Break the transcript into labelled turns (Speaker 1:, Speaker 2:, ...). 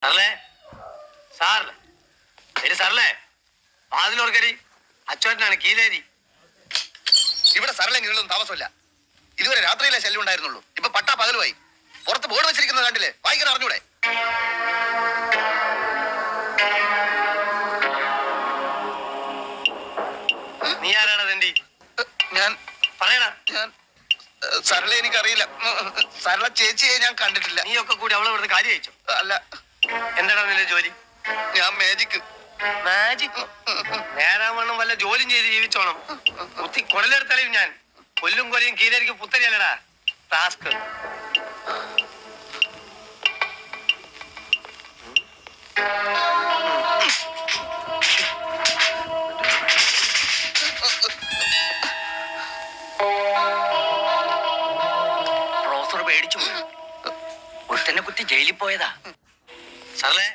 Speaker 1: സാറല്ലേ സാറല്ലേ ശരി സാറല്ലേ വാതിലോർക്കടി അച്ചോട്ടനാണ് കീലേരി.
Speaker 2: ഇവിടെ സരളെങ്കിലൊന്നും താമസമില്ല. ഇതുവരെ രാത്രിയിലെ ശല്യം ഉണ്ടായിരുന്നുള്ളൂ. ഇപ്പൊ പട്ടാ പകലുമായി. പുറത്ത് ബോർഡ് വെച്ചിരിക്കുന്നത് കണ്ടില്ലേ? വായിക്കാൻ അറിഞ്ഞൂടെ?
Speaker 1: നീ ആരാണ് തെണ്ടി?
Speaker 2: ഞാൻ
Speaker 1: പറയണ.
Speaker 2: ഞാൻ സരള എനിക്കറിയില്ല. സരള ചേച്ചിയെ ഞാൻ കണ്ടിട്ടില്ല.
Speaker 1: നീ ഒക്കെ കൂടി അവളെ ഇവിടുന്ന് കാര്യം അയച്ചോ?
Speaker 2: അല്ല.
Speaker 1: എന്താണ് നിന്റെ ജോലി?
Speaker 2: ഞാൻ മാജിക്.
Speaker 1: മാജിക്? നേരാവണ്ണം വല്ല ജോലിയും ചെയ്ത് ജീവിച്ചോണം. കുത്തി കുടലെടുത്തളയും ഞാൻ. കൊല്ലും കൊലയും കീലേരിക്ക് പുത്തരിയല്ലടാ ടാസ്ക്.
Speaker 3: പ്രൊഫസർ പേടിച്ചു പോയി. ഒരുത്തനെ കുത്തി ജയിലിൽ പോയതാ.
Speaker 1: സാറേ